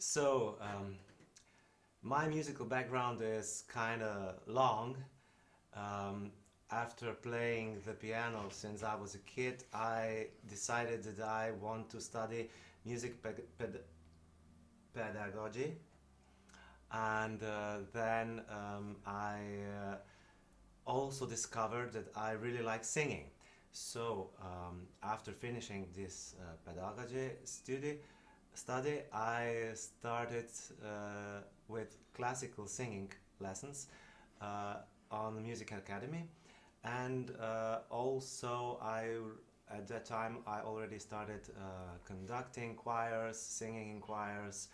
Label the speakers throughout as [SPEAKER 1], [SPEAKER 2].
[SPEAKER 1] So, my musical background is kind of long. Um, After playing the piano since I was a kid, I decided that I want to study music pedagogy, and then I also discovered that I really like singing. So, after finishing this pedagogy study, I started with classical singing lessons uh, on the music academy, and also at that time I already started conducting choirs, singing in choirs,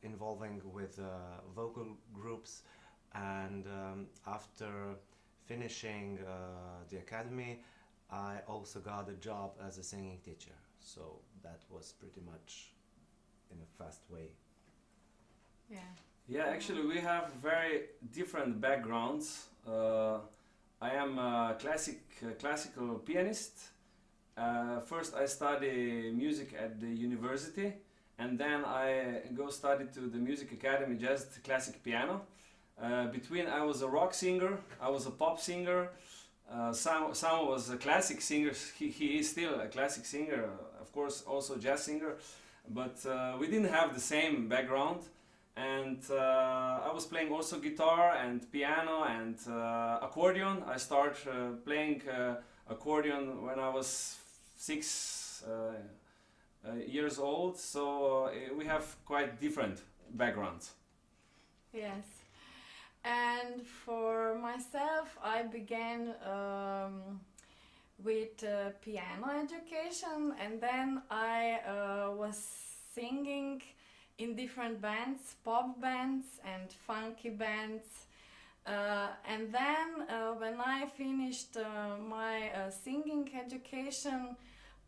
[SPEAKER 1] involving with vocal groups, and after finishing the academy, I also got a job as a singing teacher. So that was pretty much in a fast way.
[SPEAKER 2] Yeah.
[SPEAKER 3] Yeah, actually, we have very different backgrounds. I am a classical pianist. First, I study music at the university, and then I go study to the music academy, just classic piano. Between, I was a rock singer, I was a pop singer. Sam was a classic singer. He is still a classic singer, of course, also jazz singer. But we didn't have the same background. And I was playing also guitar and piano and accordion. I started playing accordion when I was 6 years old, so we have quite different backgrounds.
[SPEAKER 2] Yes. And for myself, I began with piano education, and then I was singing in different bands, pop bands and funky bands. And then when I finished my singing education,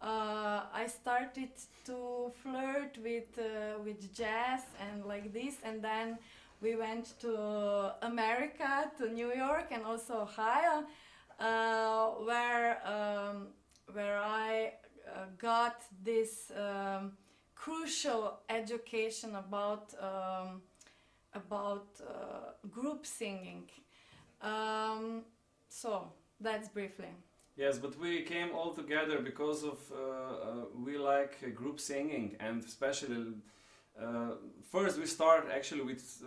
[SPEAKER 2] I started to flirt with jazz and like this, and then we went to America, to New York and also Ohio, where I got this crucial education about group singing. So that's briefly.
[SPEAKER 3] Yes, but we came all together because of we like group singing, and especially first we start actually with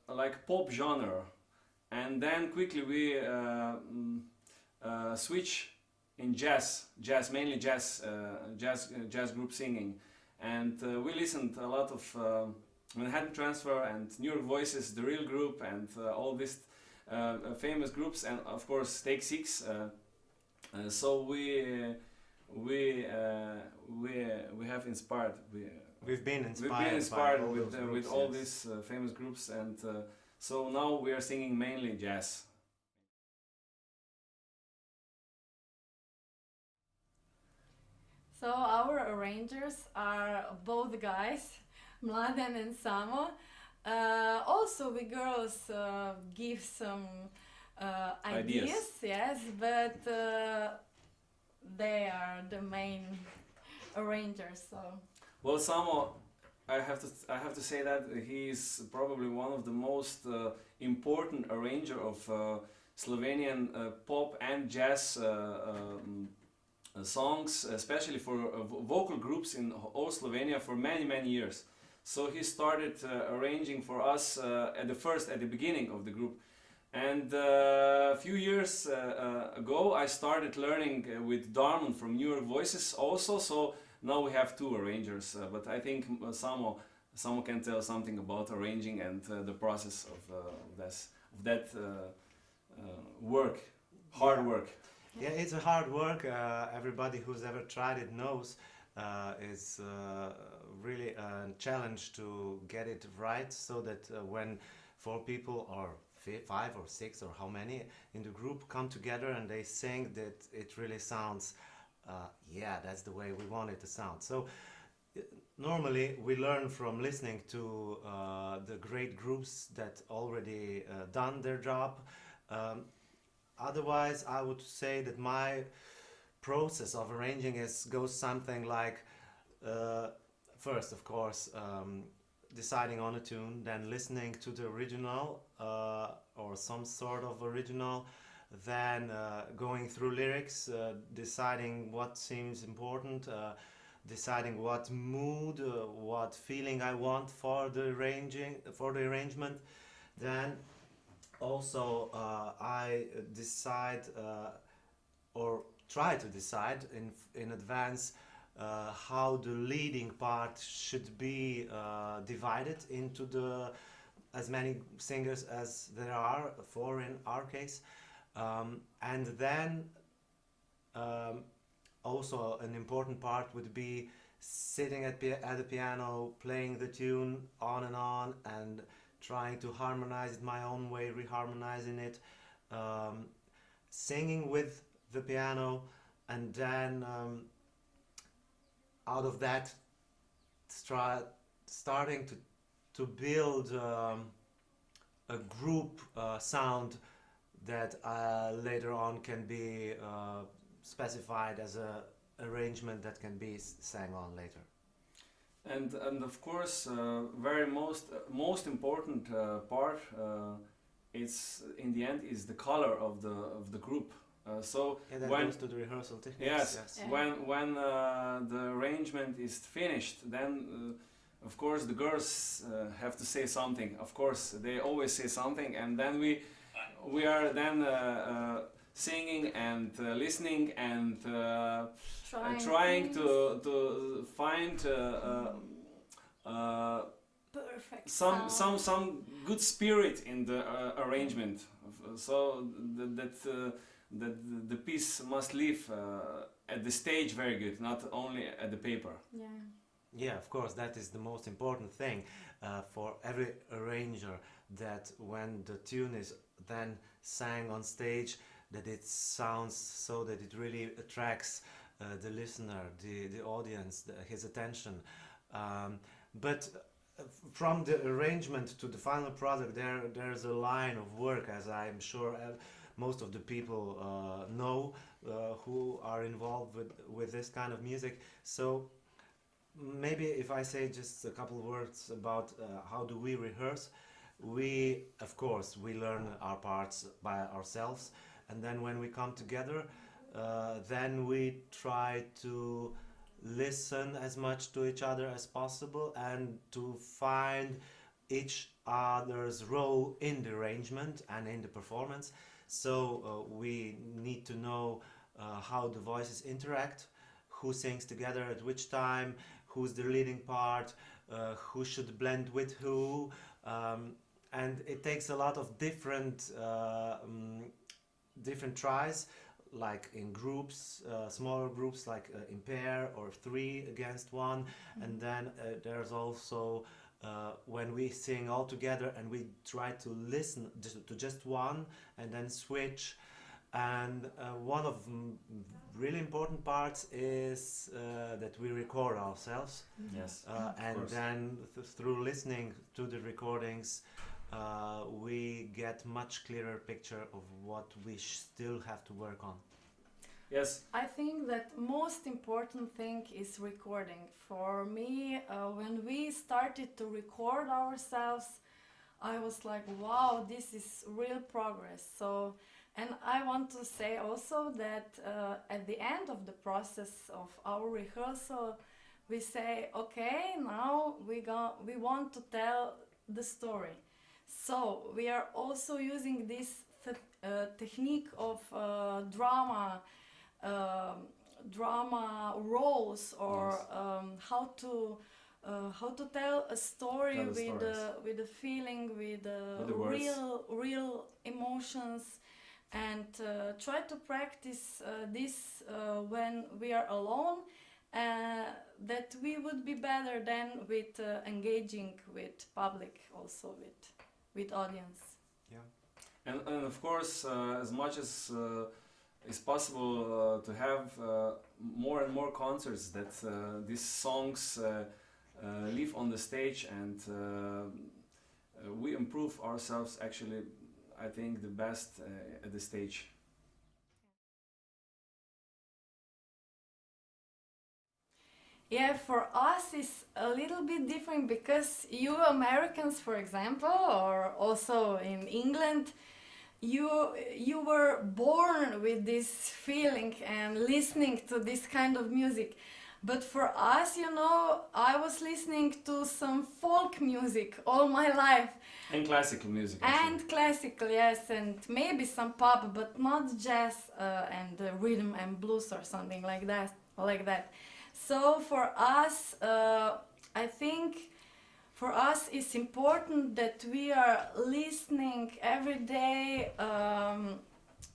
[SPEAKER 3] like pop genre, and then quickly we switch in jazz, mainly jazz group singing, and we listened a lot of Manhattan Transfer and New York Voices, the Real Group, and all these famous groups, and of course Take Six. So we have inspired.
[SPEAKER 1] We've been
[SPEAKER 3] We've been inspired
[SPEAKER 1] by all
[SPEAKER 3] with
[SPEAKER 1] those groups,
[SPEAKER 3] with all
[SPEAKER 1] yes.
[SPEAKER 3] these famous groups, and so now we are singing mainly jazz.
[SPEAKER 2] So our arrangers are both guys, Mladen and Samo. Also, we girls give some ideas, yes, but they are the main arrangers. So.
[SPEAKER 3] Well, Samo, I have to say that he is probably one of the most important arranger of Slovenian pop and jazz songs, especially for vocal groups in all Slovenia for many years. So he started arranging for us at the beginning of the group. And a few years ago, I started learning with Darman from New York Voices also. So now we have two arrangers. But I think Samo can tell something about arranging and the process of that work, hard work.
[SPEAKER 1] Yeah, it's a hard work. Everybody who's ever tried it knows it's really a challenge to get it right, so that when four people or five or six or how many in the group come together and they sing, that it really sounds, yeah, that's the way we want it to sound. So normally we learn from listening to the great groups that already done their job. Otherwise, I would say that my process of arranging goes something like first, of course, deciding on a tune, then listening to the original or some sort of original, then going through lyrics, deciding what seems important, deciding what mood, what feeling I want for the arrangement. Then also I decide or try to decide in advance how the leading part should be divided into the as many singers as there are, four in our case, and then also an important part would be sitting at the piano, playing the tune on, and trying to harmonize it my own way, reharmonizing it, singing with the piano, and then out of that starting to build a group sound that later on can be specified as a arrangement that can be sang on later.
[SPEAKER 3] And of course, very most important part, it's in the end is the color of the group. So
[SPEAKER 1] Yeah, that
[SPEAKER 3] when
[SPEAKER 1] goes to the rehearsal techniques.
[SPEAKER 3] yes,
[SPEAKER 2] Yeah.
[SPEAKER 3] when the arrangement is finished, then of course the girls have to say something. Of course, they always say something, and then we are then singing and listening and trying to find
[SPEAKER 2] perfect
[SPEAKER 3] some good spirit in the arrangement, so that the piece must live at the stage very good, not only at the paper.
[SPEAKER 2] Yeah.
[SPEAKER 1] Yeah, of course, that is the most important thing for every arranger, that when the tune is then sang on stage, that it sounds so that it really attracts the listener, the audience, his attention. But from the arrangement to the final product, there's a line of work, as I'm sure most of the people know who are involved with this kind of music. So maybe if I say just a couple words about how do we rehearse, we, of course, we learn our parts by ourselves, and then when we come together, then we try to listen as much to each other as possible and to find each other's role in the arrangement and in the performance. So we need to know how the voices interact, who sings together at which time, who's the leading part, who should blend with who, and it takes a lot of different tries, like in groups, smaller groups, like in pair or three against one, and then there's also when we sing all together and we try to listen to just one and then switch. And one of really important parts is that we record ourselves,
[SPEAKER 3] Yes,
[SPEAKER 1] and
[SPEAKER 3] course.
[SPEAKER 1] then through listening to the recordings we get much clearer picture of what we still have to work on.
[SPEAKER 3] Yes.
[SPEAKER 2] I think that most important thing is recording. For me, when we started to record ourselves, I was like, wow, this is real progress. So, and I want to say also that at the end of the process of our rehearsal, we say, okay, now we want to tell the story. So we are also using this technique of drama roles, or
[SPEAKER 3] Yes.
[SPEAKER 2] how to tell a story
[SPEAKER 3] Tell the
[SPEAKER 2] with a feeling, with
[SPEAKER 3] the words.
[SPEAKER 2] real emotions, and try to practice this when we are alone, that we would be better than with engaging with public, also with audience.
[SPEAKER 1] Yeah.
[SPEAKER 3] And of course, as much as is possible to have more and more concerts that these songs live on the stage, and we improve ourselves, actually, I think, the best at the stage.
[SPEAKER 2] Yeah, for us it's a little bit different because you Americans, for example, or also in England, you were born with this feeling and listening to this kind of music. But for us, I was listening to some folk music all my life.
[SPEAKER 3] And classical music, actually.
[SPEAKER 2] And classical, yes, and maybe some pop, but not jazz and rhythm and blues or something like that. Like that. So for us, I think for us it's important that we are listening every day.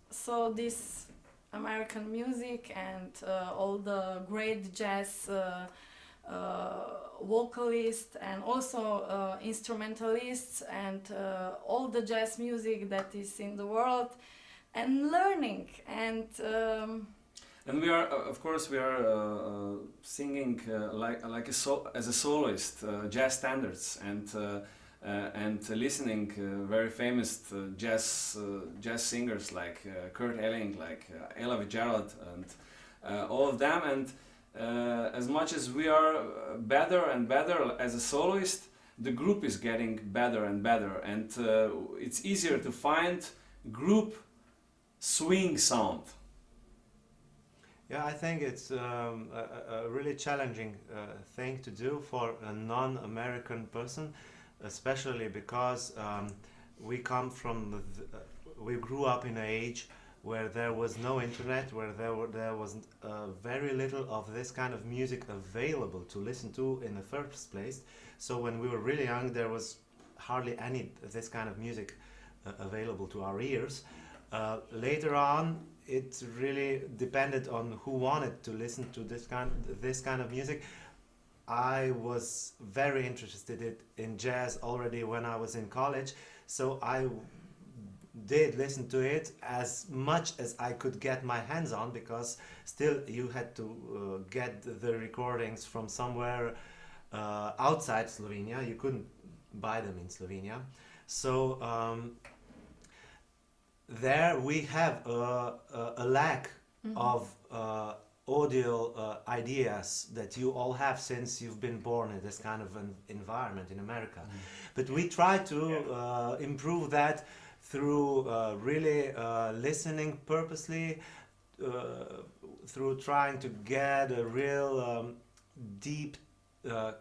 [SPEAKER 2] So this American music and all the great jazz vocalists and also instrumentalists and all the jazz music that is in the world, and learning
[SPEAKER 3] And we are, of course, we are singing as a soloist, jazz standards, and listening very famous jazz singers like Kurt Elling, like Ella Fitzgerald, and all of them. And as much as we are better and better as a soloist, the group is getting better and better, and it's easier to find group swing sound.
[SPEAKER 1] Yeah, I think it's a really challenging thing to do for a non-American person, especially because we come from we grew up in an age where there was no internet, where there was very little of this kind of music available to listen to in the first place. So when we were really young, there was hardly any this kind of music available to our ears. Later on, it really depended on who wanted to listen to this kind of music. I was very interested in jazz already when I was in college, so I did listen to it as much as I could get my hands on, because still you had to get the recordings from somewhere outside Slovenia. You couldn't buy them in Slovenia. So there we have a lack of audio ideas that you all have since you've been born in this kind of an environment in America. But we try to improve that through really listening purposely, through trying to get a real deep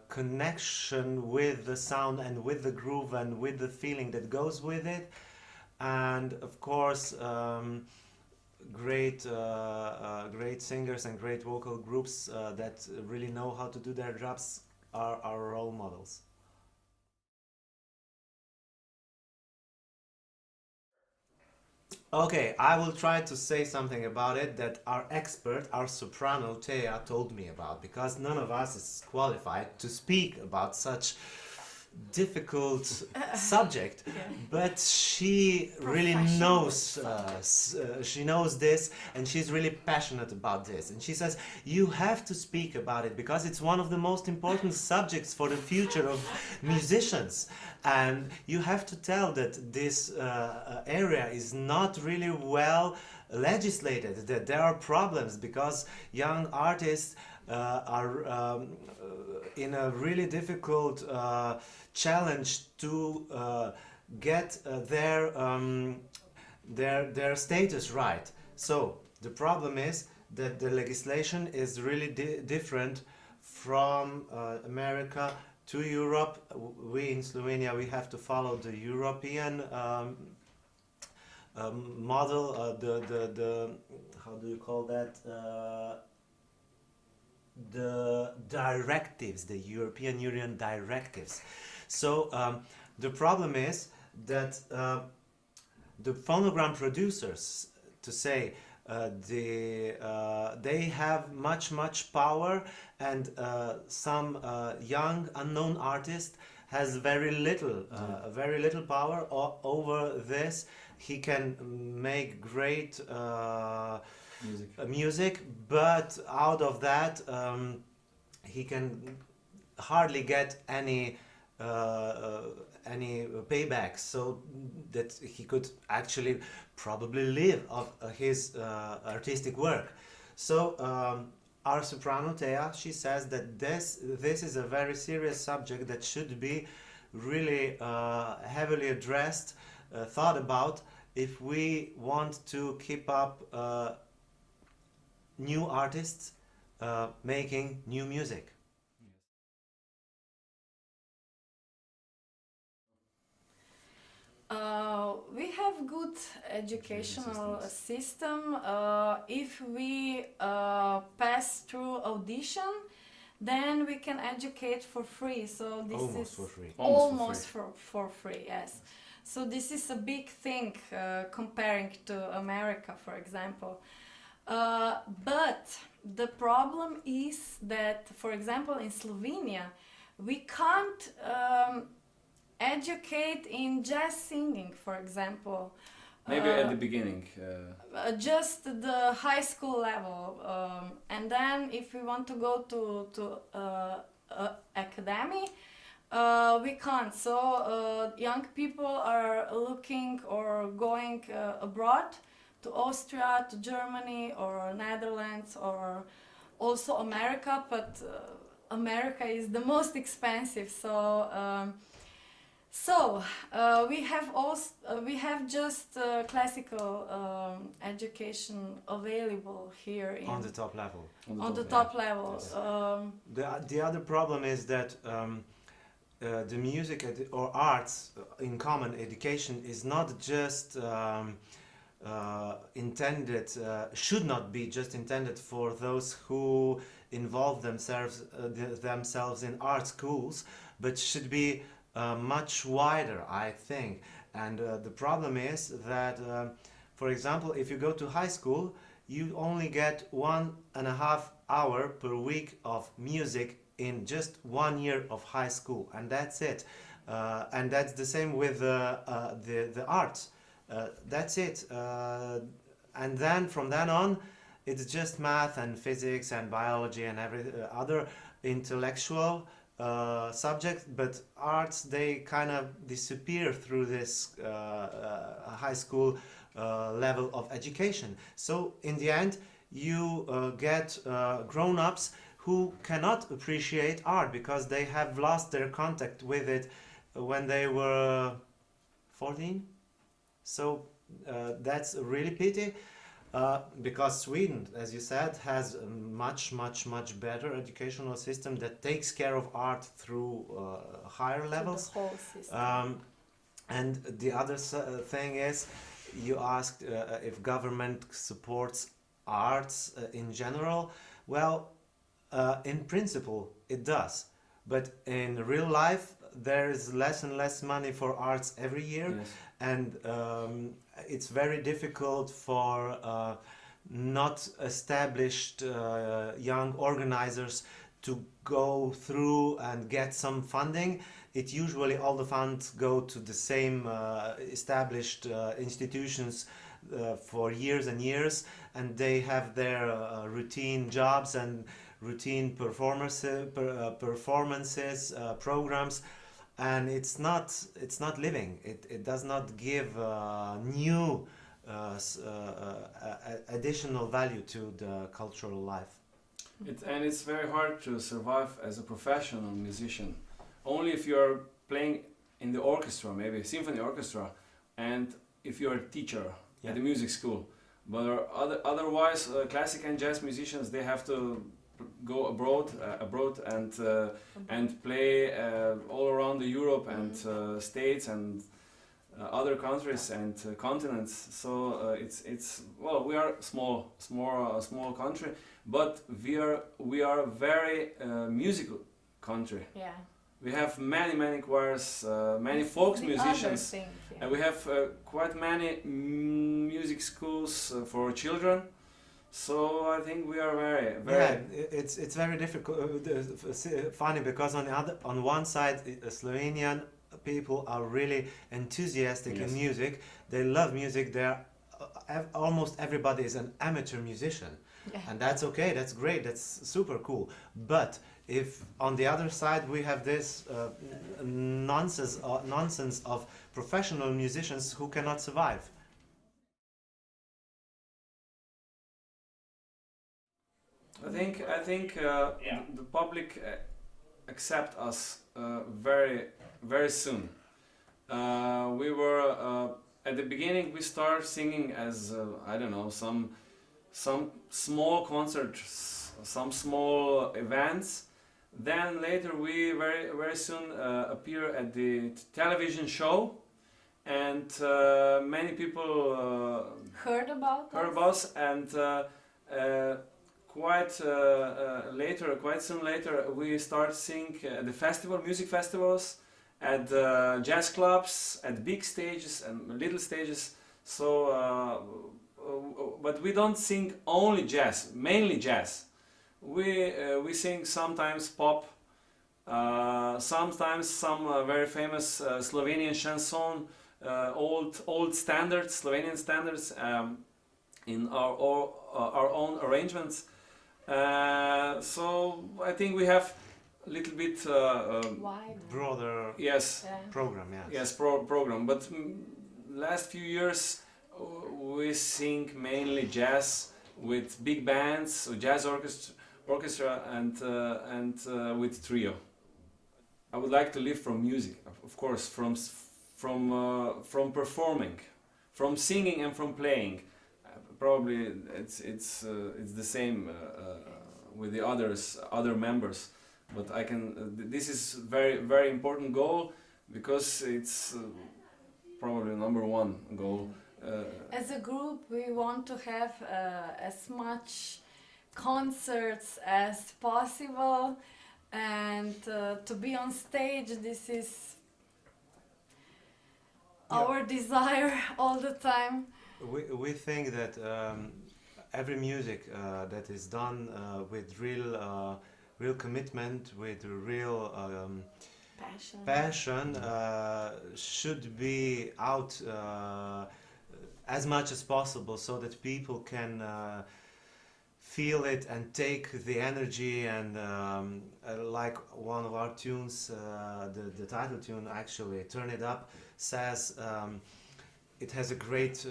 [SPEAKER 1] connection with the sound and with the groove and with the feeling that goes with it. And of course, great singers and great vocal groups that really know how to do their jobs are our role models. Okay, I will try to say something about it that our expert, our soprano Thea, told me about, because none of us is qualified to speak about such difficult subject, but she really knows she knows this, and she's really passionate about this, and she says you have to speak about it because it's one of the most important subjects for the future of musicians, and you have to tell that this area is not really well legislated, that there are problems because young artists are in a really difficult challenge to get their status right. So the problem is that the legislation is really different from America to Europe. We in Slovenia, we have to follow the European model, the how do you call that? The directives, the European Union directives. So the problem is that the phonogram producers, to say, they have much power, and some young unknown artist has very little power over this. He can make great music, but out of that he can hardly get any payback, so that he could actually probably live of his artistic work. So our soprano Thea, she says that this is a very serious subject that should be really heavily addressed, thought about, if we want to keep up new artists making new music.
[SPEAKER 2] We have good educational system. If we pass through audition, then we can educate for free. So this
[SPEAKER 1] Almost
[SPEAKER 2] is
[SPEAKER 1] for free.
[SPEAKER 2] almost for free. Yes. So this is a big thing comparing to America, for example. But the problem is that, for example, in Slovenia, we can't educate in jazz singing, for example.
[SPEAKER 3] Maybe at the beginning.
[SPEAKER 2] Just the high school level, and then if we want to go to academy, we can't. So young people are looking or going abroad to Austria, to Germany, or Netherlands, or also America. But America is the most expensive. So we have just classical education available here
[SPEAKER 1] On the top level.
[SPEAKER 2] on the top level.
[SPEAKER 1] Yes. The other problem is that the music or arts in common education is not just intended, should not be just intended for those who involve themselves in art schools, but should be much wider, I think. And the problem is that, for example, if you go to high school, you only get 1.5 hours per week of music in just 1 year of high school, and that's it. And that's the same with the arts. That's it. And then from then on, it's just math and physics and biology and every other intellectual subject, but arts, they kind of disappear through this high school level of education. So in the end, you get grown-ups who cannot appreciate art because they have lost their contact with it when they were 14. So that's a really pity. Because Sweden, as you said, has a much better educational system that takes care of art through higher levels.
[SPEAKER 2] The whole system.
[SPEAKER 1] And the other thing is, you asked if government supports arts in general. Well, in principle, it does. But in real life, there is less and less money for arts every year.
[SPEAKER 3] Yes.
[SPEAKER 1] And it's very difficult for not established young organizers to go through and get some funding. It usually all the funds go to the same established institutions for years and years, and they have their routine jobs and routine performances, programs. And it's not living. It does not give new additional value to the cultural life.
[SPEAKER 3] And it's very hard to survive as a professional musician. Only if you're playing in the orchestra, maybe a symphony orchestra, and if you're a teacher at a music school. But otherwise, classic and jazz musicians, they have to go abroad and play all around the Europe and states and other countries and continents. So it's well, we are a small country, but we are a very musical country.
[SPEAKER 2] Yeah.
[SPEAKER 3] We have many choirs, many folk musicians,
[SPEAKER 2] Thing, yeah.
[SPEAKER 3] and we have quite many music schools for children. So I think we are very.
[SPEAKER 1] Yeah, it's very difficult, funny, because on one side, Slovenian people are really enthusiastic in music. They love music. Almost everybody is an amateur musician, and that's okay. That's great. That's super cool. But if on the other side we have this nonsense of professional musicians who cannot survive.
[SPEAKER 3] The public accept us very very soon. We were at the beginning we started singing as I don't know some small concerts, some small events. Then later we very very soon appear at the television show, and many people
[SPEAKER 2] Heard about
[SPEAKER 3] heard
[SPEAKER 2] us?
[SPEAKER 3] about us, and quite soon later, we start seeing the music festivals, at jazz clubs, at big stages and little stages. So, but we don't sing only jazz, mainly jazz. We sing sometimes pop, sometimes some very famous Slovenian chanson, old standards, Slovenian standards, in our own arrangements. So I think we have a little bit
[SPEAKER 2] Why?
[SPEAKER 1] Broader
[SPEAKER 3] yes
[SPEAKER 2] Yeah.
[SPEAKER 1] program, yes.
[SPEAKER 3] program, but last few years we sing mainly jazz with big bands, so jazz orchestra and with trio. I would like to live from music, of course, from performing, from singing and from playing. Probably it's the same with the other members, but I can. This is very very important goal, because it's probably number one goal.
[SPEAKER 2] As a group, we want to have as much concerts as possible, and to be on stage. This is our desire all the time.
[SPEAKER 1] We think that every music that is done with real commitment, with real passion, should be out as much as possible, so that people can feel it and take the energy. And like one of our tunes, the title tune actually, Turn It Up, says, it has a great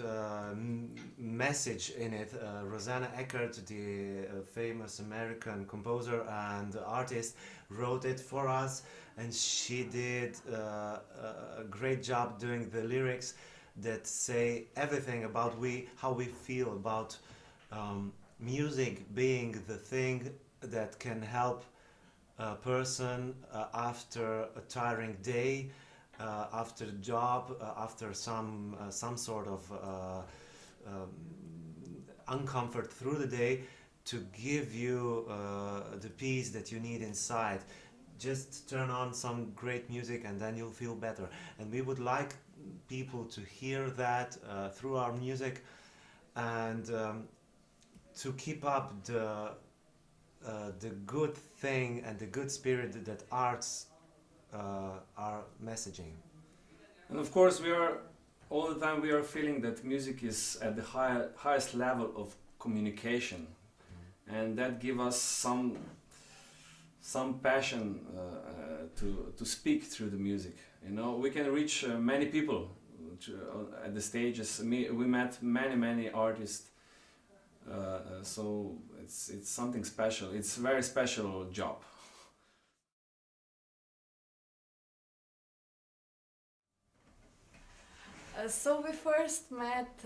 [SPEAKER 1] message in it. Rosanna Eckert, the famous American composer and artist, wrote it for us, and she did a great job doing the lyrics that say everything about how we feel about music being the thing that can help a person after a tiring day, after the job, after some sort of uncomfort through the day, to give you the peace that you need inside. Just turn on some great music and then you'll feel better. And we would like people to hear that through our music, and to keep up the good thing and the good spirit that arts are messaging.
[SPEAKER 3] And of course, all the time we are feeling that music is at the highest level of communication, and that gives us some passion to speak through the music. You know, we can reach many people at the stages. We met many artists, so it's something special. It's a very special job.
[SPEAKER 2] So we first met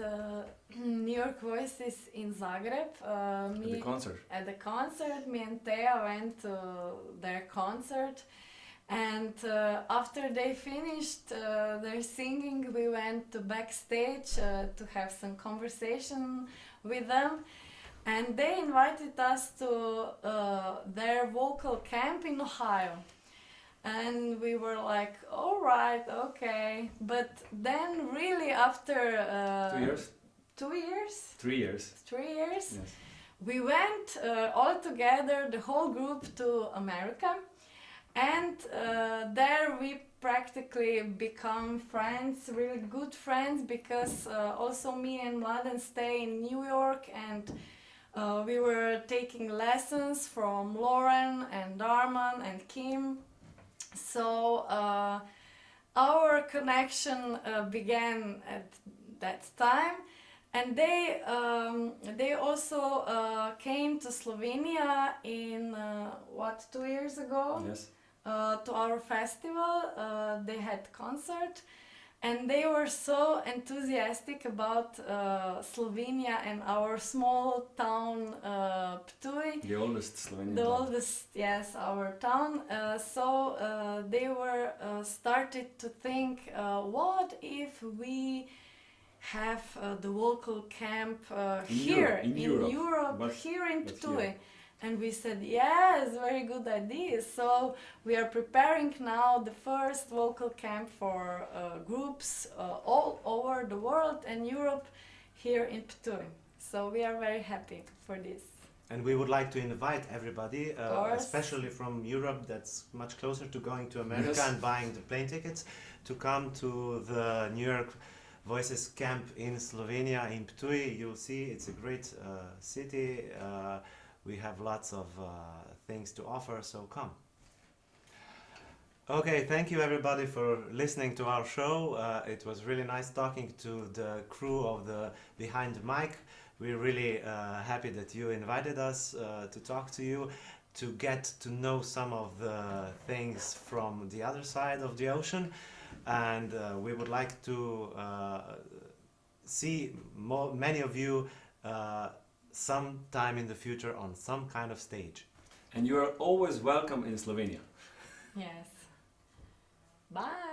[SPEAKER 2] New York Voices in Zagreb.
[SPEAKER 3] At the concert.
[SPEAKER 2] At the concert, me and Thea went to their concert, and after they finished their singing, we went to backstage to have some conversation with them, and they invited us to their vocal camp in Ohio. And we were like, all right, okay. But then really after
[SPEAKER 3] 2 years?
[SPEAKER 2] 2 years?
[SPEAKER 3] 3 years.
[SPEAKER 2] 3 years?
[SPEAKER 3] Yes.
[SPEAKER 2] We went all together, the whole group, to America. And there we practically become friends, really good friends, because also me and Mladen stay in New York, and we were taking lessons from Lauren and Darman and Kim. So our connection began at that time, And they also came to Slovenia in 2 years ago.
[SPEAKER 3] Yes.
[SPEAKER 2] To our festival. They had concert, and they were so enthusiastic about Slovenia and our small town Ptuj.
[SPEAKER 3] The oldest Slovenian
[SPEAKER 2] The
[SPEAKER 3] town.
[SPEAKER 2] oldest, yes, our town. So they were started to think, what if we have the local camp here
[SPEAKER 3] In Europe. But-
[SPEAKER 2] here in
[SPEAKER 3] but
[SPEAKER 2] Ptuj?
[SPEAKER 3] here.
[SPEAKER 2] And we said, yes, very good idea. So we are preparing now the first local camp for groups all over the world and Europe here in Ptuj. So we are very happy for this.
[SPEAKER 1] And we would like to invite everybody,
[SPEAKER 2] course.
[SPEAKER 1] especially from Europe, that's much closer to going to America
[SPEAKER 3] Yes.
[SPEAKER 1] and buying the plane tickets, to come to the New York Voices camp in Slovenia, in Ptuj. You'll see it's a great city. We have lots of things to offer, so come. Okay, thank you everybody for listening to our show. It was really nice talking to the crew of the Behind the Mic. We're really happy that you invited us to talk to you, to get to know some of the things from the other side of the ocean. And we would like to see many of you sometime in the future on some kind of stage.
[SPEAKER 3] And you are always welcome in Slovenia.
[SPEAKER 2] Yes. Bye.